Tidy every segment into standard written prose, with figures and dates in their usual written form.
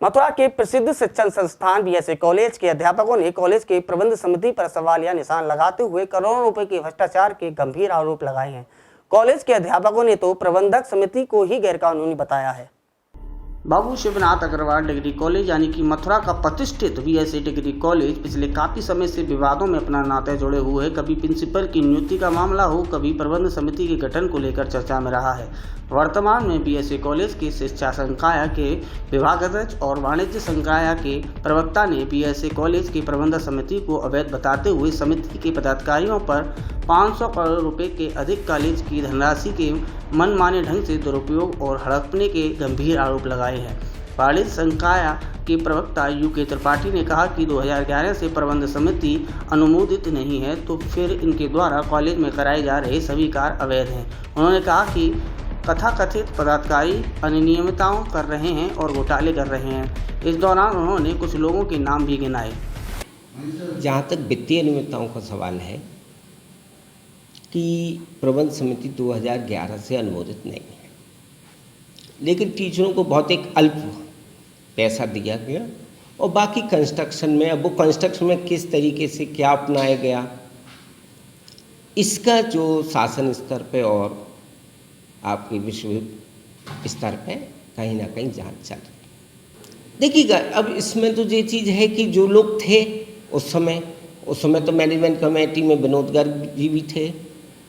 मथुरा के प्रसिद्ध शिक्षण संस्थान बीएसए कॉलेज के अध्यापकों ने कॉलेज के प्रबंध समिति पर सवालिया निशान लगाते हुए करोड़ों रुपए के भ्रष्टाचार के गंभीर आरोप लगाए हैं। कॉलेज के अध्यापकों ने तो प्रबंधक समिति को ही गैरकानूनी बताया है। बाबू शिवनाथ अग्रवाल डिग्री कॉलेज यानी कि मथुरा का प्रतिष्ठित बीएसए डिग्री कॉलेज पिछले काफी समय से विवादों में अपना नाता जोड़े हुए है। कभी प्रिंसिपल की नियुक्ति का मामला हो, कभी प्रबंध समिति के गठन को लेकर चर्चा में रहा है। वर्तमान में बीएसए कॉलेज के शिक्षा संकाय के विभागाध्यक्ष और वाणिज्य संकाय के प्रवक्ता ने बीएसए कॉलेज की प्रबंध समिति को अवैध बताते हुए समिति के पदाधिकारियों पर 500 करोड़ रुपए के अधिक कॉलेज की धनराशि के मनमाने ढंग से दुरुपयोग और हड़पने के गंभीर आरोप लगाए हैं। वाणिज्य संकाय के प्रवक्ता यूके त्रिपाठी ने कहा कि 2011 से प्रबंध समिति अनुमोदित नहीं है, तो फिर इनके द्वारा कॉलेज में कराए जा रहे सभी कार्य अवैध हैं। उन्होंने कहा कि तथाकथित पदाधिकारी अनियमितताओं कर रहे हैं और घोटाले कर रहे हैं। इस दौरान उन्होंने कुछ लोगों के नाम भी गिनाए। जहाँ तक वित्तीय अनियमितताओं का सवाल है कि प्रबंध समिति 2011 से अनुमोदित नहीं है, लेकिन टीचरों को बहुत एक अल्प पैसा दिया गया और बाकी कंस्ट्रक्शन में, अब वो कंस्ट्रक्शन में किस तरीके से क्या अपनाया गया, इसका जो शासन स्तर पे और आपके विश्व स्तर पे कहीं ना कहीं जांच चल रही। देखिएगा, अब इसमें तो ये चीज़ है कि जो लोग थे उस समय तो मैनेजमेंट कमेटी में विनोद गर्ग जी भी थे,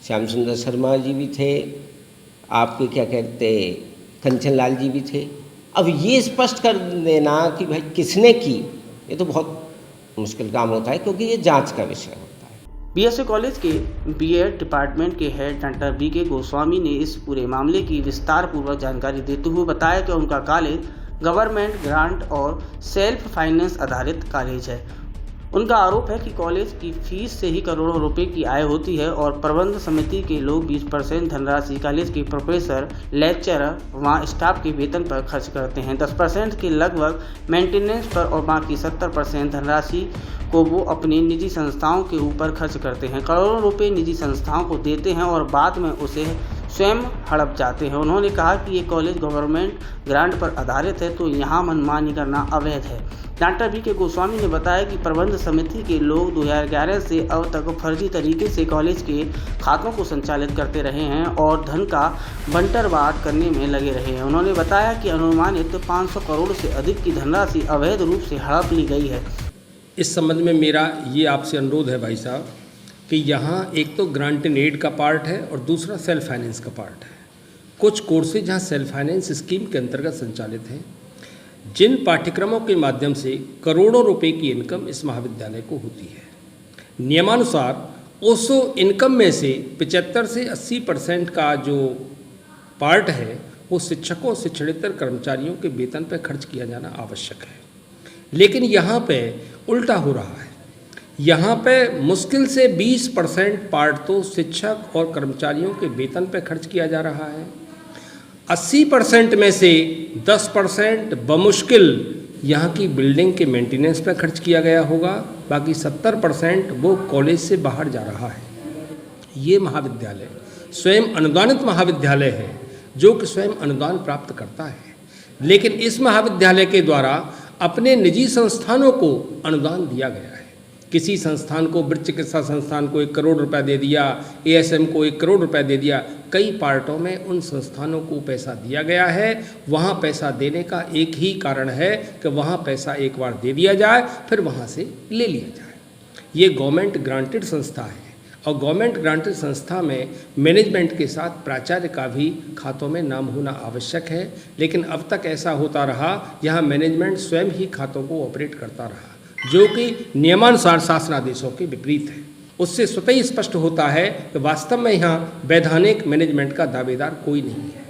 श्याम सुंदर शर्मा जी भी थे, आपके क्या कहते कंचन लाल जी भी थे। अब ये स्पष्ट कर देना कि भाई किसने की, ये तो बहुत मुश्किल काम होता है, क्योंकि ये जांच का विषय होता है। बीएसए कॉलेज के बीएड डिपार्टमेंट के हेड डॉक्टर बीके गोस्वामी ने इस पूरे मामले की विस्तार पूर्वक जानकारी देते हुए बताया कि उनका कॉलेज गवर्नमेंट ग्रांट और सेल्फ फाइनेंस आधारित कॉलेज है। उनका आरोप है कि कॉलेज की फीस से ही करोड़ों रुपए की आय होती है और प्रबंध समिति के लोग 20% धनराशि कॉलेज के प्रोफेसर, लेक्चरर, वहाँ स्टाफ के वेतन पर खर्च करते हैं। 10% के लगभग मेंटेनेंस पर और बाकी 70% धनराशि को वो अपनी निजी संस्थाओं के ऊपर खर्च करते हैं। करोड़ों रुपए निजी संस्थाओं को देते हैं और बाद में उसे स्वयं हड़प जाते हैं। उन्होंने कहा कि ये कॉलेज गवर्नमेंट ग्रांट पर आधारित है, तो यहाँ मनमानी करना अवैध है। डॉक्टर बीके गोस्वामी ने बताया कि प्रबंध समिति के लोग 2011 से अब तक फर्जी तरीके से कॉलेज के खातों को संचालित करते रहे हैं और धन का बंटरवार करने में लगे रहे हैं। उन्होंने बताया कि अनुमानित 500 करोड़ से अधिक की धनराशि अवैध रूप से हड़प ली गई है। इस संबंध में मेरा ये आपसे अनुरोध है भाई साहब कि यहाँ एक तो ग्रांट एंड एड का पार्ट है और दूसरा सेल्फ फाइनेंस का पार्ट है। कुछ कोर्सेज जहाँ सेल्फ फाइनेंस स्कीम के अंतर्गत संचालित हैं, जिन पाठ्यक्रमों के माध्यम से करोड़ों रुपए की इनकम इस महाविद्यालय को होती है। नियमानुसार उस इनकम में से 75 से 80% का जो पार्ट है वो शिक्षकों, शिक्षणेतर कर्मचारियों के वेतन पर खर्च किया जाना आवश्यक है। लेकिन यहाँ पे उल्टा हो रहा है। यहाँ पे मुश्किल से 20% पार्ट तो शिक्षक और कर्मचारियों के वेतन पर खर्च किया जा रहा है। 80% में से 10% बमुश्किल यहाँ की बिल्डिंग के मेंटेनेंस पर खर्च किया गया होगा, बाकी 70% वो कॉलेज से बाहर जा रहा है। ये महाविद्यालय स्वयं अनुदानित महाविद्यालय है, जो कि स्वयं अनुदान प्राप्त करता है, लेकिन इस महाविद्यालय के द्वारा अपने निजी संस्थानों को अनुदान दिया गया है। किसी संस्थान को, वृक्ष चिकित्सा संस्थान को 1 करोड़ रुपया दे दिया, एएसएम को 1 करोड़ रुपया दे दिया। कई पार्टों में उन संस्थानों को पैसा दिया गया है। वहाँ पैसा देने का एक ही कारण है कि वहाँ पैसा एक बार दे दिया जाए, फिर वहाँ से ले लिया जाए। ये गवर्नमेंट ग्रांटेड संस्था है और गवर्नमेंट ग्रांटेड संस्था में मैनेजमेंट के साथ प्राचार्य का भी खातों में नाम होना आवश्यक है। लेकिन अब तक ऐसा होता रहा, यहाँ मैनेजमेंट स्वयं ही खातों को ऑपरेट करता रहा, जो कि नियमानुसार शासनादेशों के विपरीत है। उससे स्वतः ही स्पष्ट होता है कि वास्तव में यहाँ वैधानिक मैनेजमेंट का दावेदार कोई नहीं है।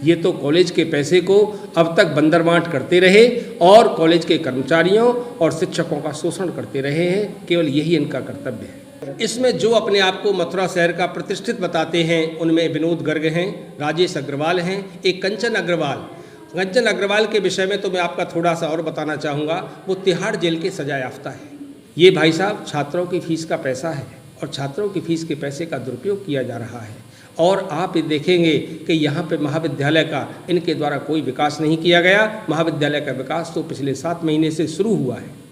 ये तो कॉलेज के पैसे को अब तक बंदरबांट करते रहे और कॉलेज के कर्मचारियों और शिक्षकों का शोषण करते रहे हैं। केवल यही इनका कर्तव्य है। इसमें जो अपने आप को मथुरा शहर का प्रतिष्ठित बताते हैं, उनमें विनोद गर्ग हैं, राजेश अग्रवाल हैं, एक कंचन अग्रवाल। कंचन अग्रवाल के विषय में तो मैं आपका थोड़ा सा और बताना चाहूँगा। वो तिहाड़ जेल के सजा याफ्ता है। ये भाई साहब छात्रों की फीस का पैसा है और छात्रों की फीस के पैसे का दुरुपयोग किया जा रहा है और आप ये देखेंगे कि यहाँ पे महाविद्यालय का इनके द्वारा कोई विकास नहीं किया गया। महाविद्यालय का विकास तो पिछले 7 महीने से शुरू हुआ है।